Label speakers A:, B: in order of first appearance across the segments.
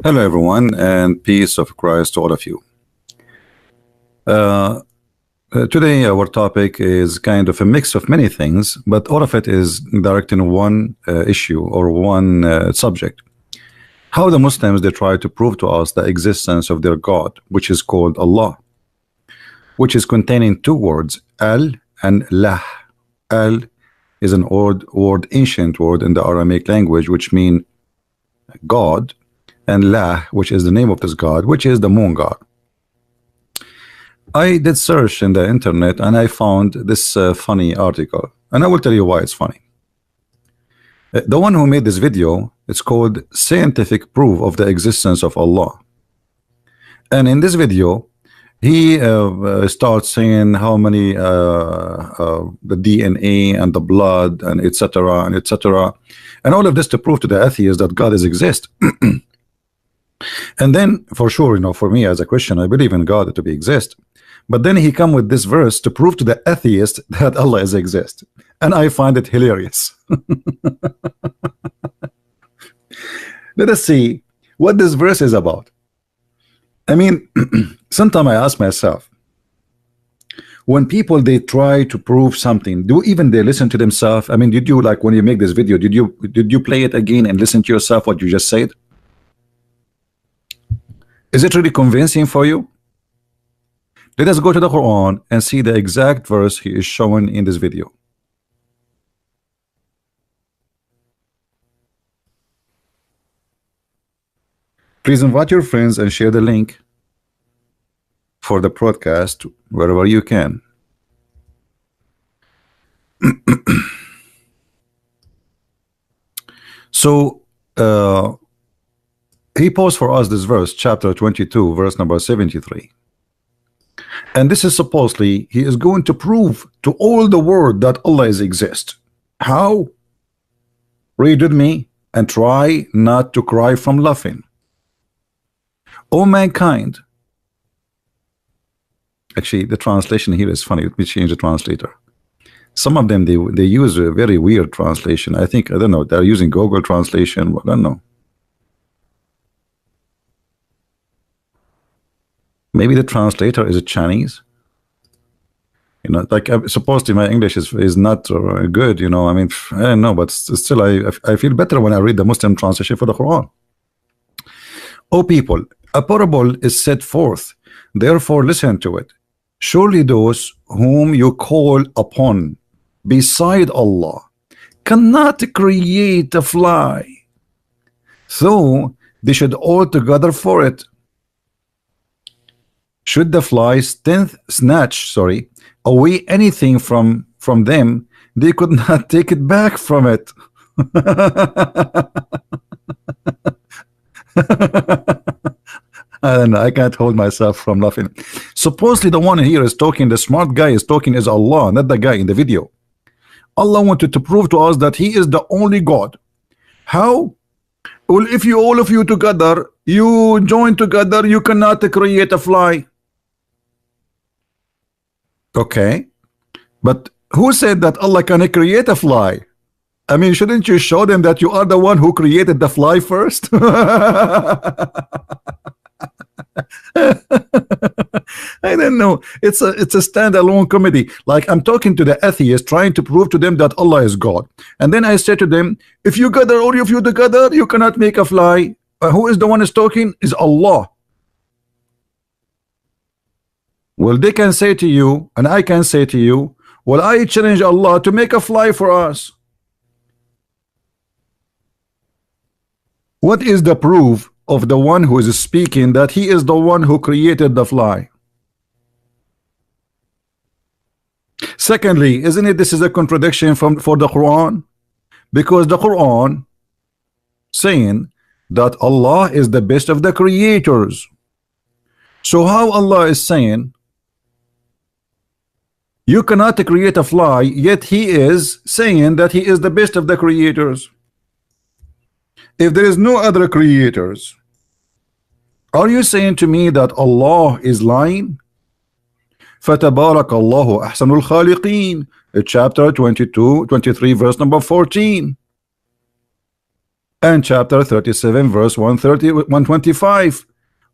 A: Hello, everyone, and peace of Christ to all of you. Uh, Today, our topic is kind of a mix of many things, but all of it is directed in one issue or one subject. How the Muslims they try to prove to us the existence of their God, which is called Allah, which is containing two words, Al and Lah. Al is an old word, ancient word in the Aramaic language, which mean God, and Lah, which is the name of this God, which is the moon God. I did search in the internet and I found this funny article, and I will tell you why it's funny. The one who made this video, it's called Scientific Proof of the Existence of Allah. And in this video, he starts saying how many the DNA and the blood and etc. and etc. and all of this to prove to the atheists that God is exist. And then for sure, you know, for me as a Christian, I believe in God to be exist. But then he come with this verse to prove to the atheist that Allah is exist, and I find it hilarious. Let us see what this verse is about. I mean, sometimes I ask myself, when people they try to prove something, do even they listen to themselves? I mean, did you, like when you make this video, did you play it again and listen to yourself what you just said? Is it really convincing for you? Let us go to the Quran and see the exact verse he is showing in this video. Please invite your friends and share the link for the broadcast wherever you can. So he posed for us this verse, chapter 22, verse number 73. And this is supposedly he is going to prove to all the world that Allah is exist. How? Read with me and try not to cry from laughing. O mankind. Actually, the translation here is funny. Let me change the translator. Some of them they use a very weird translation. I don't know, they're using Google translation. I don't know. Maybe the translator is a Chinese. You know, like supposedly my English is not good. You know, I mean, I don't know, but still, I feel better when I read the Muslim translation for the Quran. O people, a parable is set forth, therefore listen to it. Surely those whom you call upon beside Allah cannot create a fly, so they should all together for it. Should the fly snatch away anything from them, they could not take it back from it. I don't know, I can't hold myself from laughing. Supposedly the one here is talking, the smart guy is talking is Allah, not the guy in the video. Allah wanted to prove to us that he is the only God. How? Well, if you all of you together, you join together, you cannot create a fly. Okay, but who said that Allah can create a fly? I mean, shouldn't you show them that you are the one who created the fly first? I don't know. It's a standalone comedy. Like I'm talking to the atheists, trying to prove to them that Allah is God, and then I say to them, if you gather all of you together, you cannot make a fly. Who is the one who's talking? Is Allah. Well, they can say to you, and I can say to you, well, I challenge Allah to make a fly for us. What is the proof of the one who is speaking that he is the one who created the fly? Secondly, isn't it this is a contradiction for the Quran? Because the Quran saying that Allah is the best of the creators. So how Allah is saying you cannot create a fly, yet he is saying that he is the best of the creators? If there is no other creators, are you saying to me that Allah is lying? فَتَبَارَكَ اللَّهُ أَحْسَنُ الْخَالِقِينَ, chapter 22, 23, verse number 14. And chapter 37 verse 130, 125,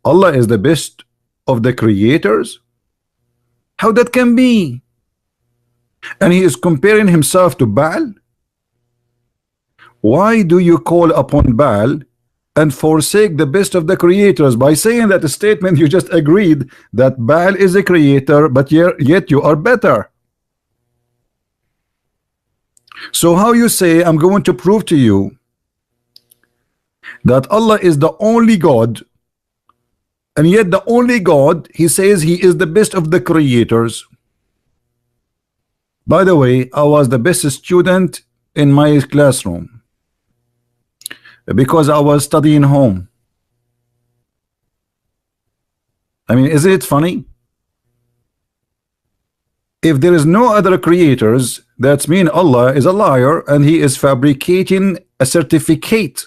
A: Allah is the best of the creators. How that can be? And he is comparing himself to Baal. Why do you call upon Baal and forsake the best of the creators by saying that statement you just agreed that Baal is a creator, but yet you are better? So how you say I'm going to prove to you that Allah is the only God, and yet the only God, he says he is the best of the creators. By the way, I was the best student in my classroom because I was studying home. I mean, isn't it funny? If there is no other creators, that means Allah is a liar and he is fabricating a certificate.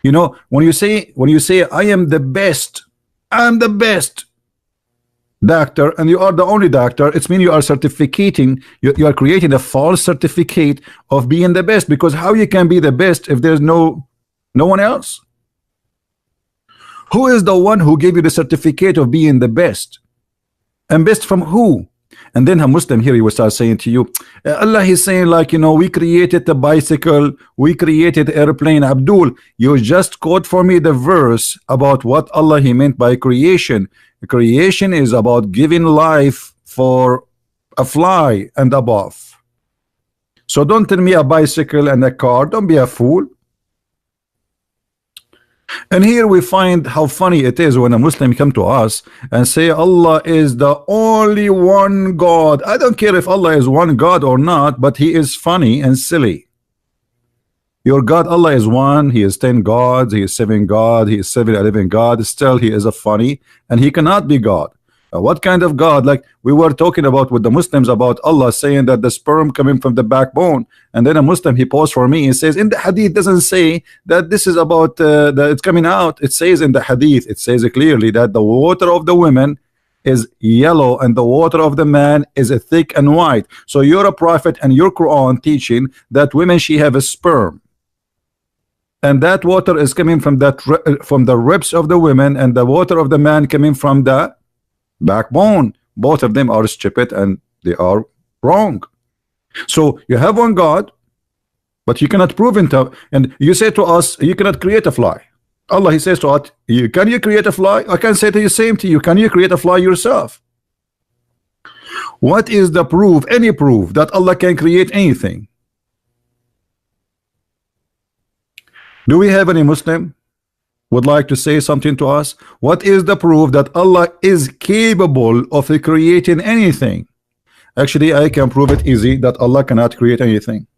A: You know, when you say I am the best, I'm the best doctor, and you are the only doctor, it means you are certificating, you are creating a false certificate of being the best, because how you can be the best if there's no one else? Who is the one who gave you the certificate of being the best? And best from who? And then a Muslim here, he will start saying to you, Allah, he's saying, like, you know, we created the bicycle, we created airplane. Abdul, you just quote for me the verse about what Allah he meant by creation. Creation is about giving life for a fly and above. So don't tell me a bicycle and a car. Don't be a fool. And here we find how funny it is when a Muslim come to us and say Allah is the only one God. I don't care if Allah is one God or not, but he is funny and silly. Your God, Allah is one, he is 10 gods, he is 7 God, he is 7-11 God, still he is a funny, and he cannot be God. What kind of God? Like we were talking about with the Muslims about Allah saying that the sperm coming from the backbone, and then a Muslim he posed for me, he says in the hadith doesn't say that this is about that it's coming out. It says in the hadith, it says clearly that the water of the women is yellow and the water of the man is thick and white. So you're a prophet and your Quran teaching that women she have a sperm, and that water is coming from the ribs of the women, and the water of the man coming from the backbone. Both of them are stupid and they are wrong. So you have one God, but you cannot prove it. And you say to us, you cannot create a fly. Allah he says to us, can you create a fly? I can say to you same to you, can you create a fly yourself? What is the proof, any proof that Allah can create anything? Do we have any Muslim would like to say something to us? What is the proof that Allah is capable of creating anything? Actually, I can prove it easy that Allah cannot create anything.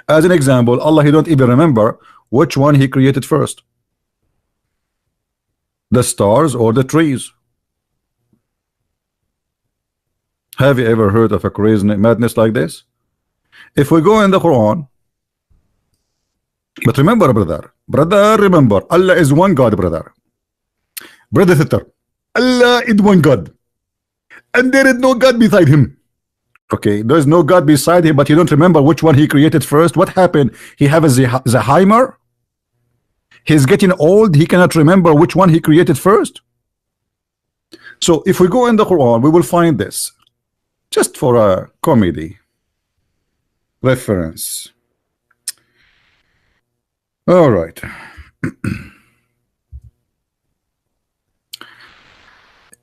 A: As an example, Allah he don't even remember which one he created first, the stars or the trees. Have you ever heard of a crazy madness like this? If we go in the Quran, but remember, brother, remember, Allah is one God, brother sister, Allah is one God, and there is no God beside him. Okay, there is no God beside him, but you don't remember which one he created first. What happened? He have a Alzheimer? He's getting old, he cannot remember which one he created first. So if we go in the Quran, we will find this, just for a comedy reference. All right.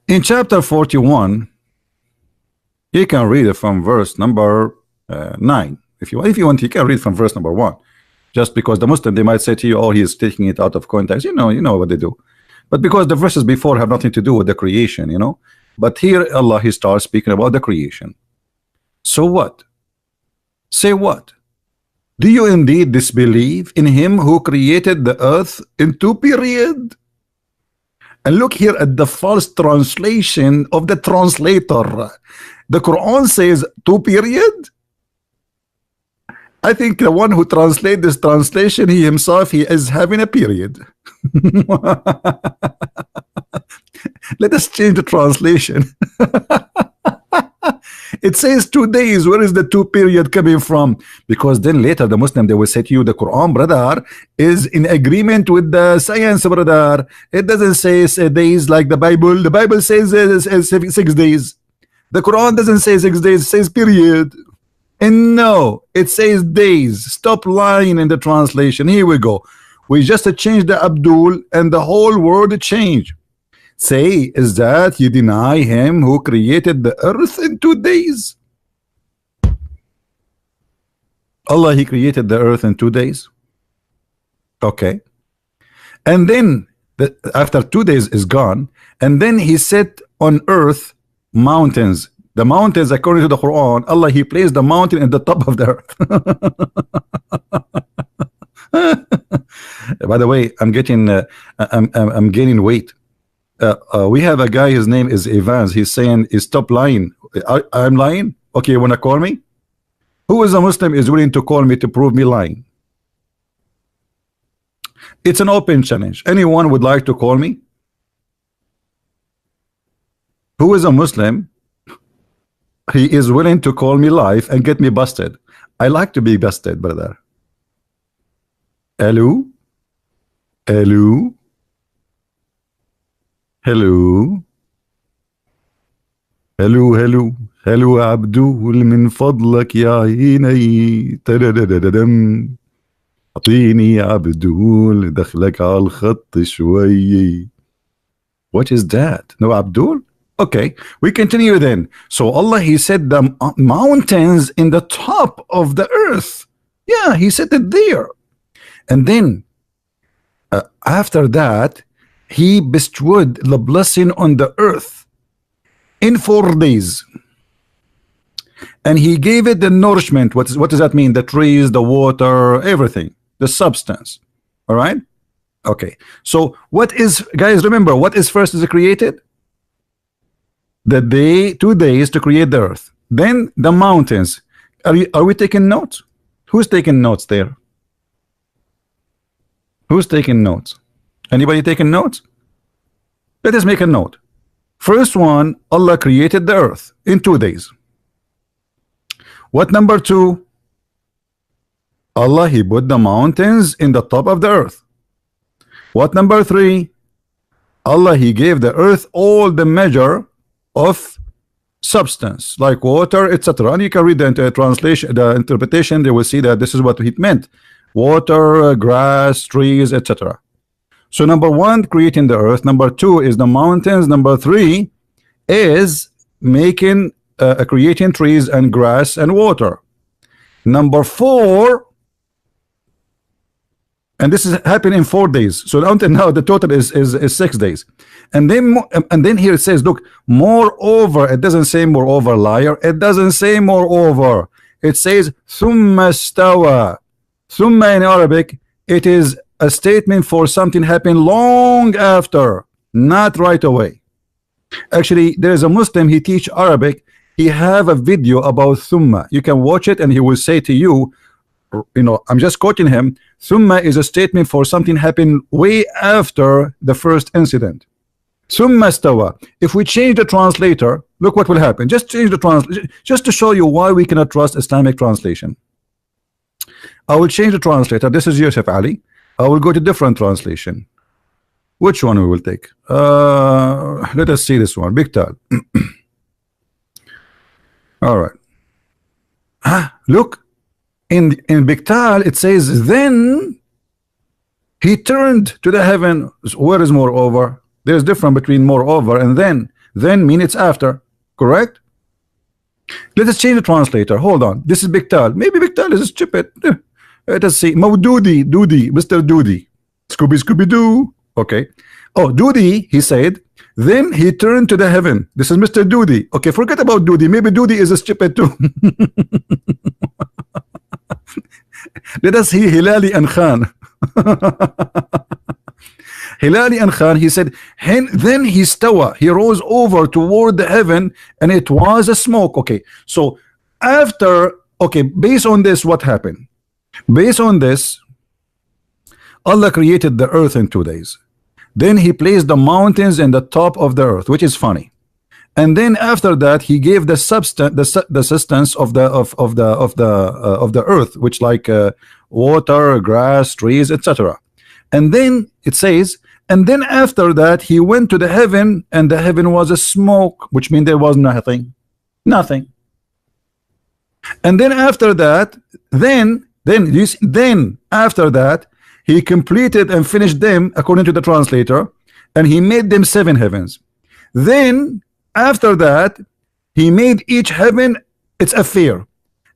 A: In chapter 41, you can read it from verse number 9. If you want, you can read from verse number 1. Just because the Muslim, they might say to you, oh, he is taking it out of context. You know what they do. But because the verses before have nothing to do with the creation, you know. But here Allah, he starts speaking about the creation. So what? Say what? Do you indeed disbelieve in him who created the earth in 2 periods? And look here at the false translation of the translator. The Quran says 2 periods. I think the one who translates this translation, he himself, he is having a period. Let us change the translation. It says 2 days. Where is the two period coming from? Because then later the Muslim, they will say to you, the Quran, brother, is in agreement with the science, brother. It doesn't say days like the Bible. The Bible says 6 days. The Quran doesn't say 6 days, it says period. And no, it says days. Stop lying in the translation. Here we go. We just changed the Abdul and the whole word changed. Say, is that you deny him who created the earth in 2 days? Allah, he created the earth in 2 days. Okay. And then after 2 days is gone, and then he set on earth mountains. The mountains, according to the Quran, Allah, he placed the mountain at the top of the earth. By the way, I'm getting I'm gaining weight. We have a guy, his name is Evans. He's saying, stop lying. I'm lying? Okay, you wanna call me? Who is a Muslim is willing to call me to prove me lying? It's an open challenge. Anyone would like to call me? Who is a Muslim? He is willing to call me live and get me busted. I like to be busted, brother. Hello? Hello? Hello? hello hello hello عبدول من فضلك يا عيني تددددم اعطيني عبدول دخلك على الخط شوي. What is that? No Abdul? Okay, we continue then. So Allah, he said the mountains in the top of the earth. Yeah, he said it there. And then after that, he bestowed the blessing on the earth in 4 days. And he gave it the nourishment. What does that mean? The trees, the water, everything, the substance. All right. Okay. So what is, guys, remember, what is first is created? The day, 2 days to create the earth. Then the mountains. Are we taking notes? Who's taking notes there? Who's taking notes? Anybody taking notes? Let us make a note. First one, Allah created the earth in 2 days. What number 2? Allah, he put the mountains in the top of the earth. What number 3? Allah, he gave the earth all the measure of substance like water, etc. And you can read the translation, the interpretation. They will see that this is what it meant: water, grass, trees, etc. So number 1, creating the earth. Number 2 is the mountains. Number 3 is making creating trees and grass and water. Number 4, and this is happening in 4 days. So until now the total is 6 days. And then here it says, look, moreover. It doesn't say moreover, liar. It doesn't say moreover. It says thumma stawa. Thumma in Arabic, it is a statement for something happened long after, not right away. Actually, there is a Muslim, he teach Arabic. He have a video about thumma. You can watch it and he will say to you, I'm just quoting him, thumma is a statement for something happened way after the first incident. Thumma stawa. If we change the translator, look what will happen. Just change the translation, just to show you why we cannot trust Islamic translation. I will change the translator. This is Yusuf Ali. I will go to different translation. Which one we will take? Let us see this one. Biktal. All right. Look, in Biktal it says, then he turned to the heaven. Where is moreover? There's difference between moreover and then. Then mean it's after. Correct? Let us change the translator. Hold on. This is Biktal. Maybe Biktal is stupid. Let us see. Maududi, Doody, Mr. Doody. Scooby Doo. Okay. Oh, Doody, he said, then he turned to the heaven. This is Mr. Doody. Okay, forget about Doody. Maybe Doody is a stupid too. Let us see Hilali and Khan. Hilali and Khan, he said, then he stawa, he rose over toward the heaven, and it was a smoke. Okay, so after, okay, based on this, what happened? Based on this, Allah created the earth in 2 days. Then he placed the mountains in the top of the earth, which is funny. and then after that he gave the substance, the substance of the earth, which like water, grass, trees, etc. And then it says, and then after that he went to the heaven, and the heaven was a smoke, which means there was nothing. And then after that, then after that he completed and finished them according to the translator, and he made them 7 heavens. Then after that he made each heaven its affair,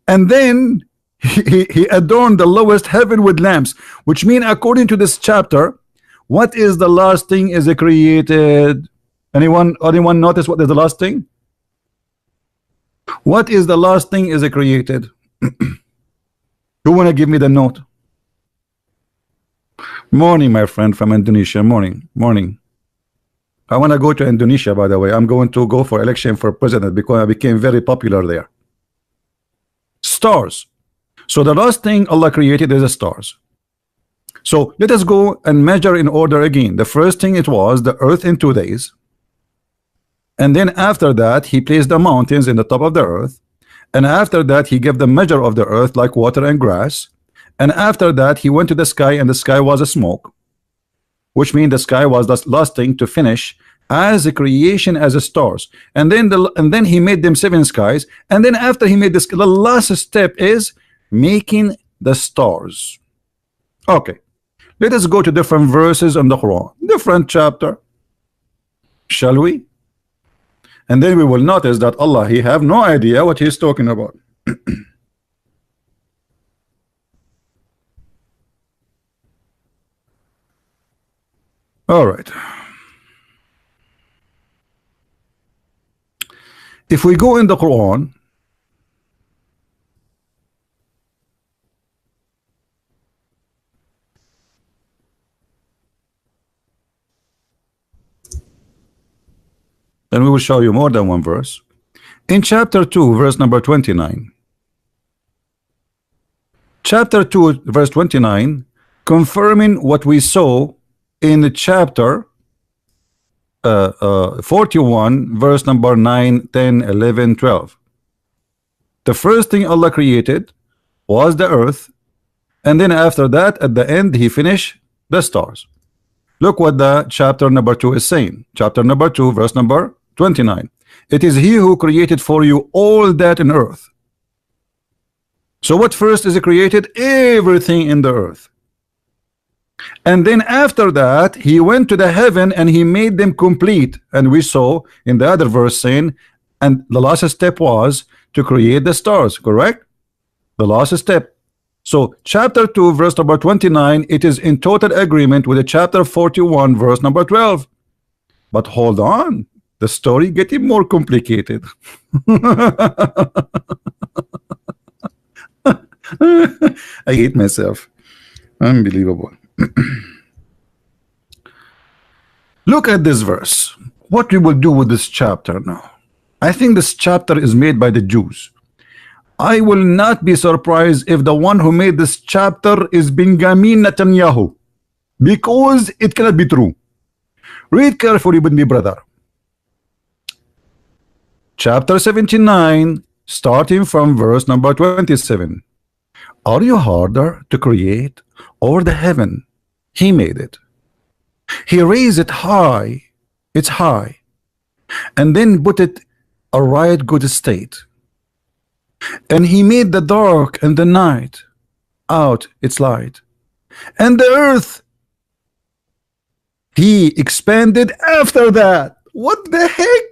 A: and then he adorned the lowest heaven with lamps, which mean according to this chapter, what is the last thing is created? Anyone notice what is the last thing? What is the last thing is created? Who wanna give me the note? Morning, my friend from Indonesia. Morning. I want to go to Indonesia, by the way. I'm going to go for election for president because I became very popular there. Stars. So the last thing Allah created is the stars. So let us go and measure in order again. The first thing it was the earth in 2 days. And then after that he placed the mountains in the top of the earth. And after that he gave the measure of the earth like water and grass. And after that he went to the sky, and the sky was a smoke, which means the sky was the last thing to finish as a creation as a stars. And then he made them 7 skies. And then after he made this, the last step is making the stars. Okay, let us go to different verses on the Quran, different chapter, shall we? And then we will notice that Allah, he have no idea what he's talking about. All right. If we go in the Quran, then we will show you more than one verse. In chapter 2, verse number 29. Chapter 2, verse 29, confirming what we saw in the chapter 41, verse number 9, 10, 11, 12. The first thing Allah created was the earth, and then after that at the end he finished the stars. Look what the chapter number 2 is saying. Chapter number 2, verse number 29. It is he who created for you all that in earth. So what first is created? Everything in the earth. And then after that he went to the heaven and he made them complete. And we saw in the other verse saying, and the last step was to create the stars, correct? The last step. So chapter 2, verse number 29, it is in total agreement with the chapter 41, verse number 12. But hold on, the story getting more complicated. I hate myself. Unbelievable. Look at this verse. What we will do with this chapter now? I think this chapter is made by the Jews. I will not be surprised if the one who made this chapter is Benjamin Netanyahu, because it cannot be true. Read carefully with me, brother. Chapter 79, starting from verse number 27. Are you harder to create, or the heaven? He made it. He raised it high, it's high, and then put it a right good state. And he made the dark and the night out its light, and the earth he expanded after that. What the heck?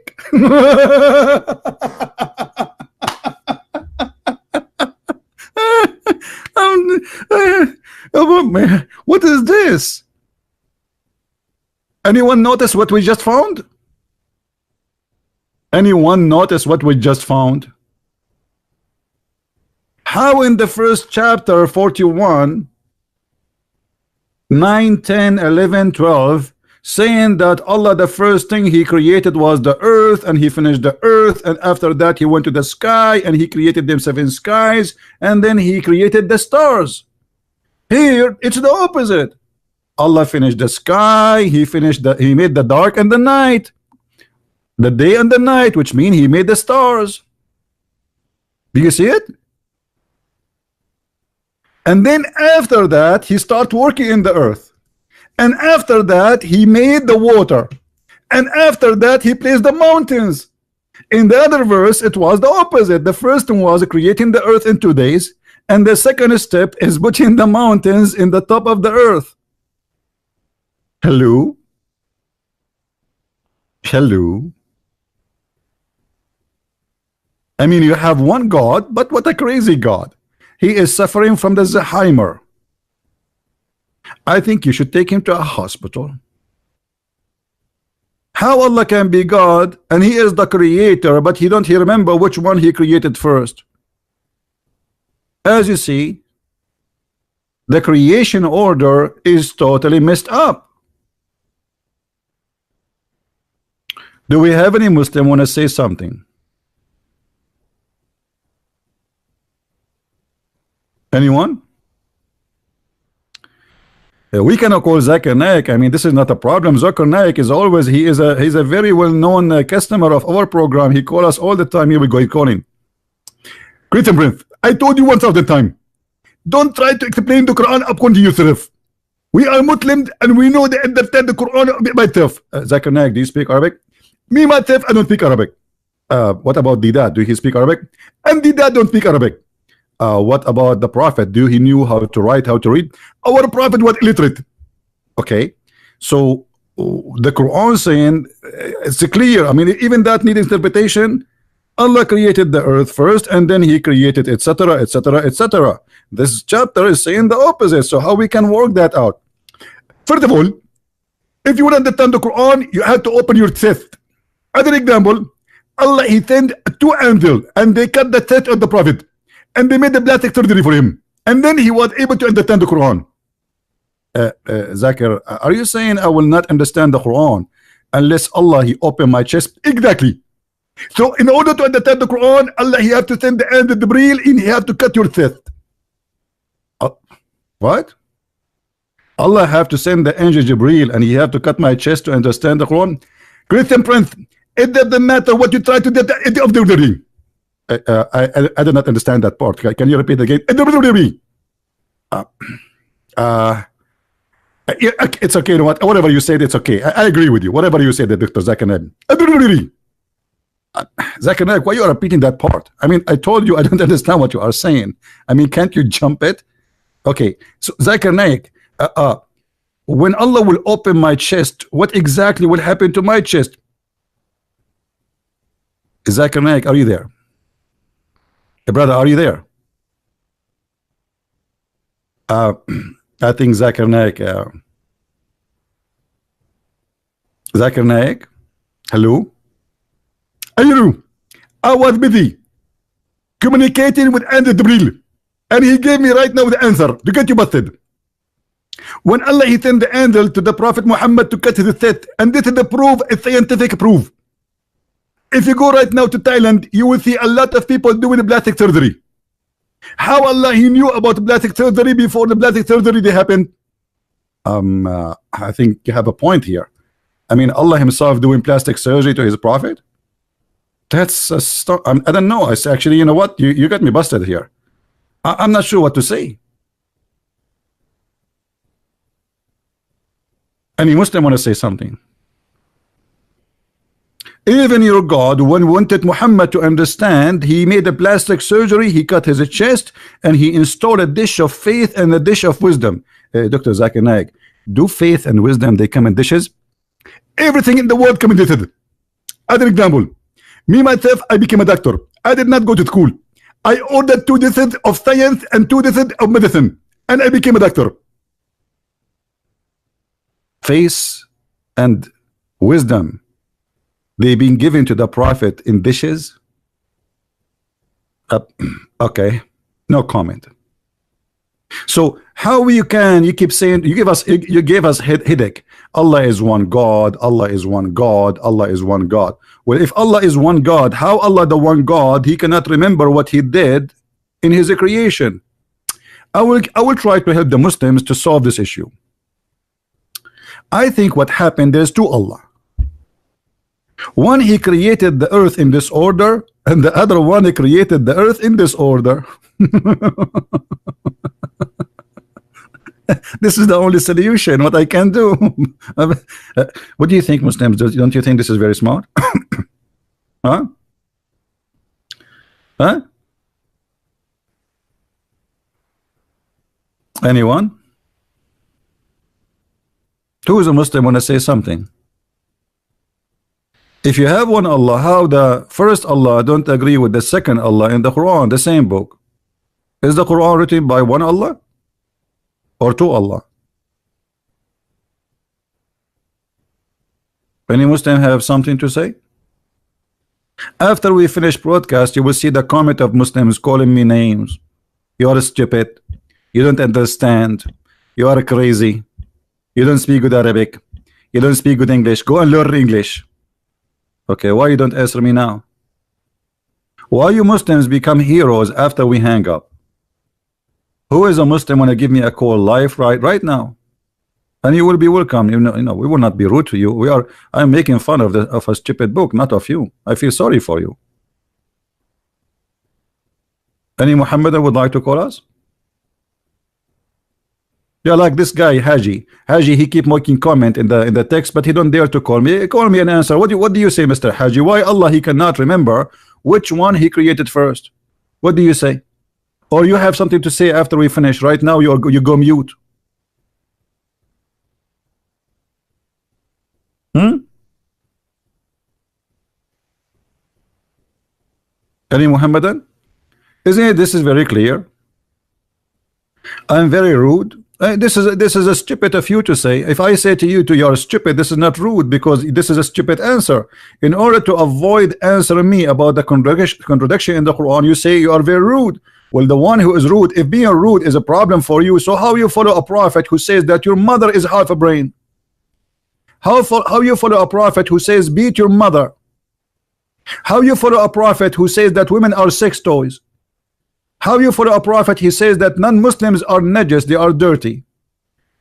A: What is this? Anyone notice what we just found? Anyone notice what we just found? How in the first chapter 41, 9, 10, 11, 12, saying that Allah, the first thing he created was the earth, and he finished the earth, and after that he went to the sky and he created them 7 skies, and then he created the stars. Here it's the opposite. Allah finished the sky, he made the dark and the night. The day and the night, which mean he made the stars. Do you see it? And then after that, he started working in the earth. And after that, he made the water. And after that, he placed the mountains. In the other verse, it was the opposite. The first one was creating the earth in 2 days. And the second step is putting the mountains in the top of the earth. Hello? Hello? I mean, you have one God, but what a crazy God. He is suffering from the Alzheimer. I think you should take him to a hospital. How Allah can be God and he is the creator, but he don't remember which one he created first? As you see, the creation order is totally messed up. Do we have any Muslim want to say something? Anyone? We cannot call Zakir Naik. I mean, this is not a problem. Zakir Naik is always, he's a very well-known customer of our program. He calls us all the time. Here we go, he's calling. Christian Prince, I told you 1,000 times, don't try to explain the Quran according to yourself. We are Muslims and we know they understand the Quran by myself. Zakir Naik, do you speak Arabic? Me myself, I don't speak Arabic. What about Didat? Do he speak Arabic? And Didat don't speak Arabic. What about the Prophet? Do he knew how to write, how to read? Our Prophet was illiterate. Okay, so the Quran saying it's clear. I mean, even that needs interpretation. Allah created the earth first, and then He created etc., etc., etc. This chapter is saying the opposite. So how we can work that out? First of all, if you want to understand the Quran, you have to open your chest. As an example, Allah He sent 2 angels, and they cut the chest of the Prophet. And they made the plastic surgery for him, and then he was able to understand the Quran. Zakir, are you saying I will not understand the Quran unless Allah He open my chest? Exactly. So in order to understand the Quran, Allah He have to send the angel Jibreel in. He have to cut your chest. What? Allah have to send the angel Jibreel and He have to cut my chest to understand the Quran? Christian Prince, it doesn't matter what you try to do at the end of the day. I do not understand that part. Can you repeat again? It's okay. Whatever you said, it's okay. I agree with you. Whatever you said, Dr. Zakir Naik. Zakir Naik, why you are repeating that part? I mean, I told you I don't understand what you are saying. I mean, can't you jump it? Okay. So Zakir Naik, when Allah will open my chest, what exactly will happen to my chest? Zakir Naik, are you there? Hey, brother, are you there? I think Zakir Naik. Zakir Naik, hello? Ayuru, I was busy communicating with Andrew Jibreel, and he gave me right now the answer to get you busted. When Allah He sent the angel to the Prophet Muhammad to cut his chest, and this is the proof, a scientific proof. If you go right now to Thailand, you will see a lot of people doing plastic surgery. How Allah He knew about plastic surgery before the plastic surgery they happened? I think you have a point here. I mean, Allah Himself doing plastic surgery to His Prophet? That's I don't know. It's actually, you know what? You got me busted here. I'm not sure what to say. Any Muslim want to say something? Even your God, when wanted Muhammad to understand, He made a plastic surgery, He cut his chest, and He installed a dish of faith and a dish of wisdom. Dr. Zakir Naik, do faith and wisdom, they come in dishes? Everything in the world come in dishes. As an example, me myself, I became a doctor. I did not go to school. I ordered 2 dishes of science and 2 dishes of medicine, and I became a doctor. Faith and wisdom, they've been given to the Prophet in dishes. Okay, no comment. So how you keep saying, you gave us headache. Allah is one God, Allah is one God, Allah is one God. Well, if Allah is one God, how Allah the one God, He cannot remember what He did in His creation? I will try to help the Muslims to solve this issue. I think what happened is to Allah. One, he created the earth in disorder, and the other one, he created the earth in disorder. This is the only solution. What I can do. What do you think, Muslims? Don't you think this is very smart? Huh? Huh? Anyone? Who is a Muslim want to say something? If you have one Allah, how the first Allah don't agree with the second Allah in the Quran, the same book? Is the Quran written by one Allah or two Allah? Any Muslim have something to say? After we finish broadcast, you will see the comment of Muslims calling me names. You are stupid. You don't understand. You are crazy. You don't speak good Arabic. You don't speak good English. Go and learn English. Okay, why you don't answer me now? Why you Muslims become heroes after we hang up? Who is a Muslim want to give me a call live right now? And you will be welcome. You know, we will not be rude to you. I'm making fun of a stupid book, not of you. I feel sorry for you. Any Muhammadan would like to call us? Yeah, like this guy Haji. Haji, he keep making comment in the text, but he don't dare to call me. Call me and answer. What do you say, Mr. Haji? Why Allah he cannot remember which one he created first? What do you say? Or you have something to say after we finish? Right now you go mute. Any Muhammadan? Isn't it? This is very clear. I'm very rude. This is a stupid of you to say. If I say to you, you're stupid, this is not rude because this is a stupid answer. In order to avoid answering me about the contradiction in the Quran, you say you are very rude. Well, the one who is rude, if being rude is a problem for you, so how you follow a prophet who says that your mother is half a brain? How you follow a prophet who says beat your mother? How you follow a prophet who says that women are sex toys? How you follow a prophet he says that non-Muslims are najas, they are dirty?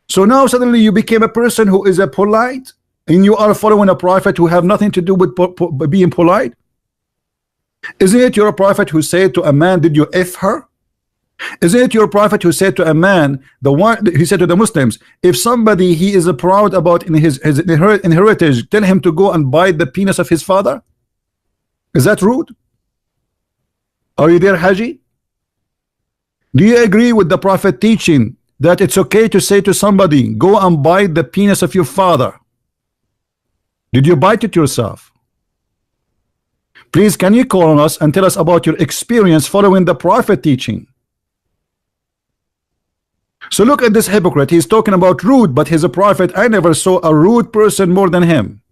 A: So now suddenly you became a person who is a polite, and you are following a prophet who have nothing to do with being polite? Isn't it your prophet who said to a man, did you F her? Isn't it your prophet who said to a man, he said to the Muslims, if somebody he is proud about in his heritage, tell him to go and bite the penis of his father? Is that rude? Are you there, Haji? Do you agree with the prophet teaching that it's okay to say to somebody, go and bite the penis of your father? Did you bite it yourself? Please, can you call on us and tell us about your experience following the prophet teaching? So look at this hypocrite. He's talking about rude, but he's a prophet. I never saw a rude person more than him.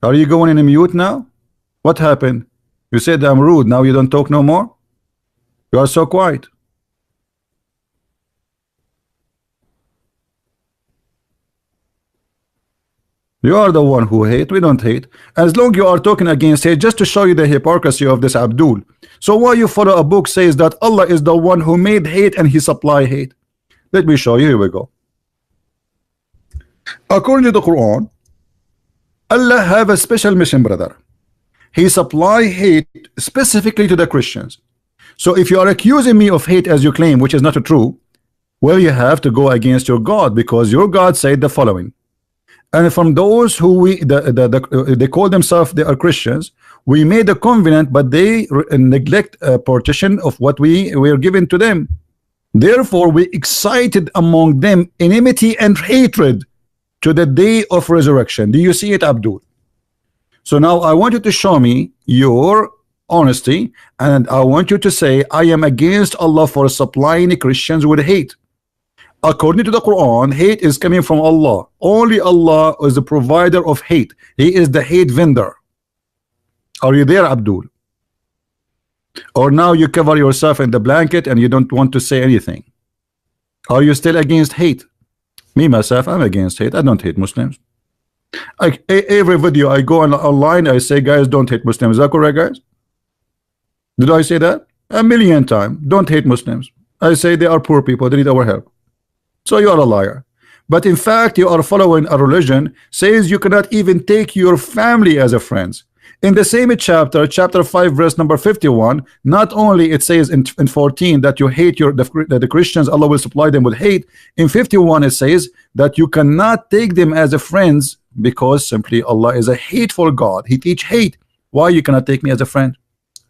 A: Are you going in a mute now? What happened? You said I'm rude. Now you don't talk no more? You are so quiet. You are the one who hate. We don't hate. As long you are talking against hate, just to show you the hypocrisy of this Abdul. So why you follow a book says that Allah is the one who made hate and he supply hate? Let me show you. Here we go. According to the Quran, Allah have a special mission, brother. He supply hate specifically to the Christians. So if you are accusing me of hate as you claim, which is not true, well, you have to go against your God, because your God said the following. And from those who they call themselves they are Christians, we made a covenant, but they neglect a partition of what we were given to them. Therefore, we excited among them enmity and hatred to the day of resurrection. Do you see it, Abdul? So now I want you to show me your honesty, and I want you to say, I am against Allah for supplying Christians with hate. According to the Quran, hate is coming from Allah. Only Allah is the provider of hate. He is the hate vendor. Are you there, Abdul? Or now you cover yourself in the blanket and you don't want to say anything? Are you still against hate? Me, myself, I'm against hate. I don't hate Muslims. Every video I go online, I say, guys, don't hate Muslims. Is that correct, guys? Did I say that? A million times. Don't hate Muslims. I say they are poor people. They need our help. So you are a liar. but in fact you are following a religion says you cannot even take your family as a friends. In the same chapter, chapter 5, verse number 51, not only it says in 14 that you hate the Christians, Allah will supply them with hate. In 51 it says that you cannot take them as a friends because simply Allah is a hateful God. He teach hate. Why you cannot take me as a friend?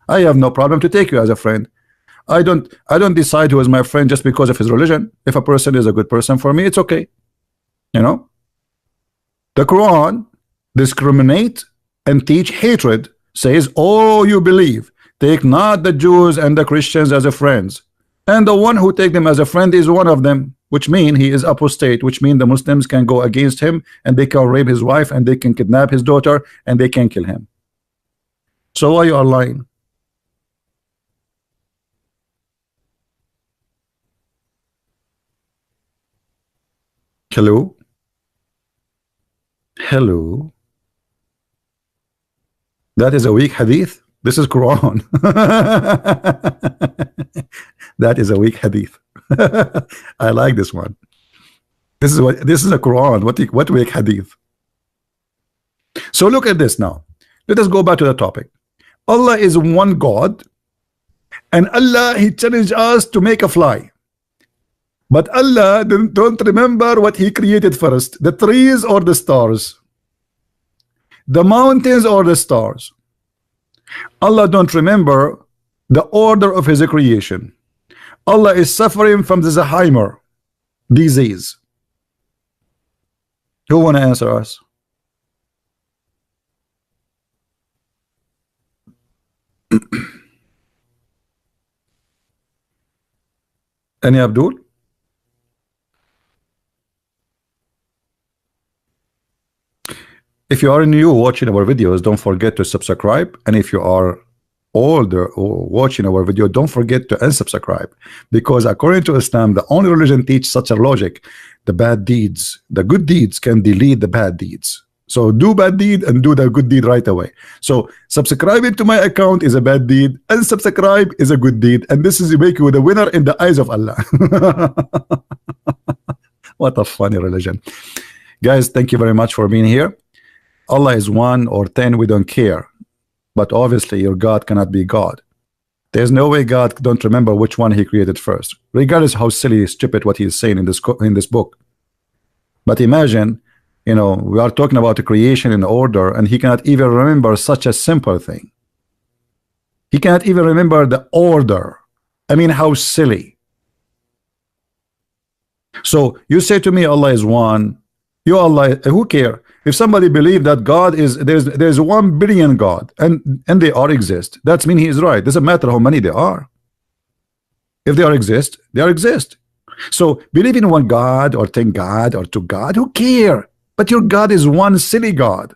A: I have no problem to take you as a friend. I don't decide who is my friend just because of his religion. If a person is a good person for me, it's okay. You know, the Quran discriminate and teach hatred, says, oh, you believe, take not the Jews and the Christians as a friends, and the one who take them as a friend is one of them, which mean he is apostate, which mean the Muslims can go against him and they can rape his wife and they can kidnap his daughter and they can kill him. So why you are lying? Hello? Hello? That is a weak hadith. This is Quran. That is a weak hadith. I like this one. This is a Quran. What weak hadith? So look at this now. Let us go back to the topic. Allah is one God, and Allah He challenged us to make a fly. But Allah don't remember what He created first, the trees or the stars, the mountains or the stars. Allah don't remember the order of His creation. Allah is suffering from the Alzheimer disease. Who want to answer us? Any Abdul? If you are new watching our videos, don't forget to subscribe, and if you are older or watching our video, don't forget to unsubscribe, because according to Islam, the only religion teach such a logic: the bad deeds, the good deeds can delete the bad deeds. So do bad deed and do the good deed right away. So subscribing to my account is a bad deed, unsubscribe is a good deed, and this is make you the winner in the eyes of Allah. What a funny religion. Guys, thank you very much for being here. Allah is 1 or 10, we don't care, but obviously your God cannot be God. There's no way God don't remember which one He created first, regardless how silly, stupid what He is saying in this book. But imagine, you know, we are talking about the creation in order, and He cannot even remember such a simple thing. He cannot even remember the order. I mean, how silly. So you say to me Allah is 1, you Allah, who care? If somebody believe that God is there's 1 billion God and they all exist, that's mean He is right. Doesn't matter how many there are. If they all exist, they all exist. So believe in 1 God or 10 God or 2 God, who care? But your God is 1 silly God.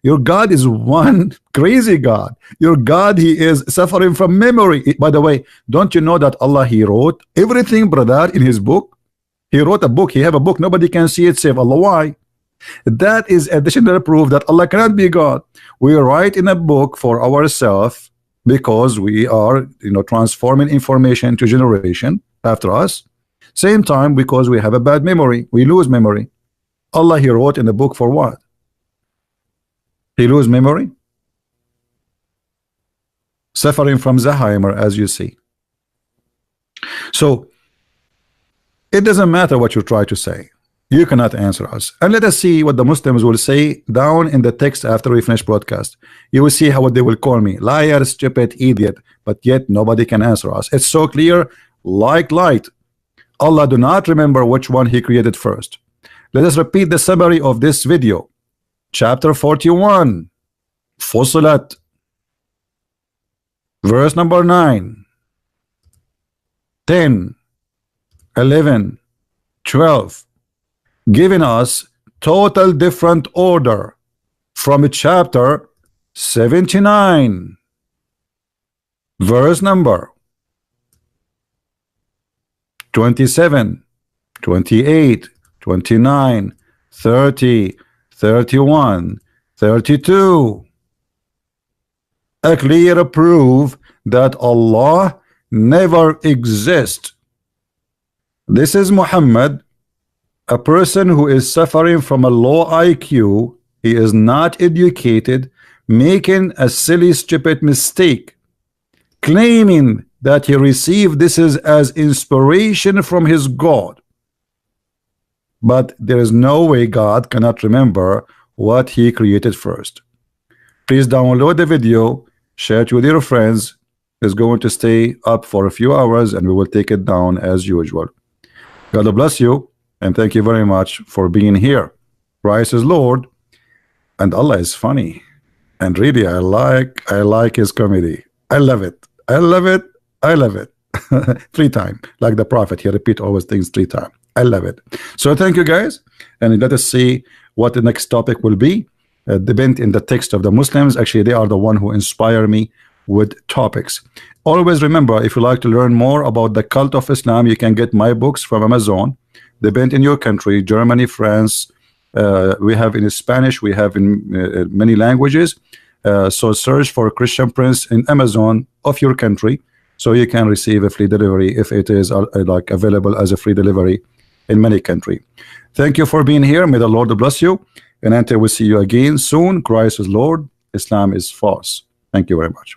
A: Your God is 1 crazy God. Your God, He is suffering from memory. By the way, don't you know that Allah He wrote everything, brother, in His book? He wrote a book. He have a book. Nobody can see it save Allah. Why? That is additional proof that Allah cannot be God. We write in a book for ourselves because we are, you know, transforming information to generation after us. Same time, because we have a bad memory, we lose memory. Allah He wrote in the book for what? He lose memory? Suffering from Alzheimer, as you see. So it doesn't matter what you try to say. You cannot answer us. And let us see what the Muslims will say down in the text after we finish broadcast. You will see how they will call me liar, stupid, idiot, but yet nobody can answer us. It's so clear, like light. Allah do not remember which one He created first. Let us repeat the summary of this video. Chapter 41, Fussilat, verse number 9, 10, 11, 12, giving us total different order from chapter 79, verse number 27, 28, 29, 30, 31, 32. A clear proof that Allah never exists. This is Muhammad A person who is suffering from a low IQ, he is not educated, making a silly, stupid mistake, claiming that he received this is as inspiration from his God. But there is no way God cannot remember what he created first. Please download the video, share it with your friends. It's going to stay up for a few hours and we will take it down as usual. God bless you and thank you very much for being here. Christ is Lord and Allah is funny. And really I like his comedy. I love it. I love it. I love it. 3 times. Like the prophet, he repeat always things 3 times. I love it. So thank you guys, and let us see what the next topic will be. Depend in the text of the Muslims. Actually, they are the one who inspire me with topics. Always remember, if you like to learn more about the cult of Islam, you can get my books from Amazon. Depend in your country, Germany, France. We have in Spanish, we have in many languages. So search for Christian Prince in Amazon of your country, so you can receive a free delivery if it is like available as a free delivery in many countries. Thank you for being here. May the Lord bless you. And until we see you again soon, Christ is Lord, Islam is false. Thank you very much.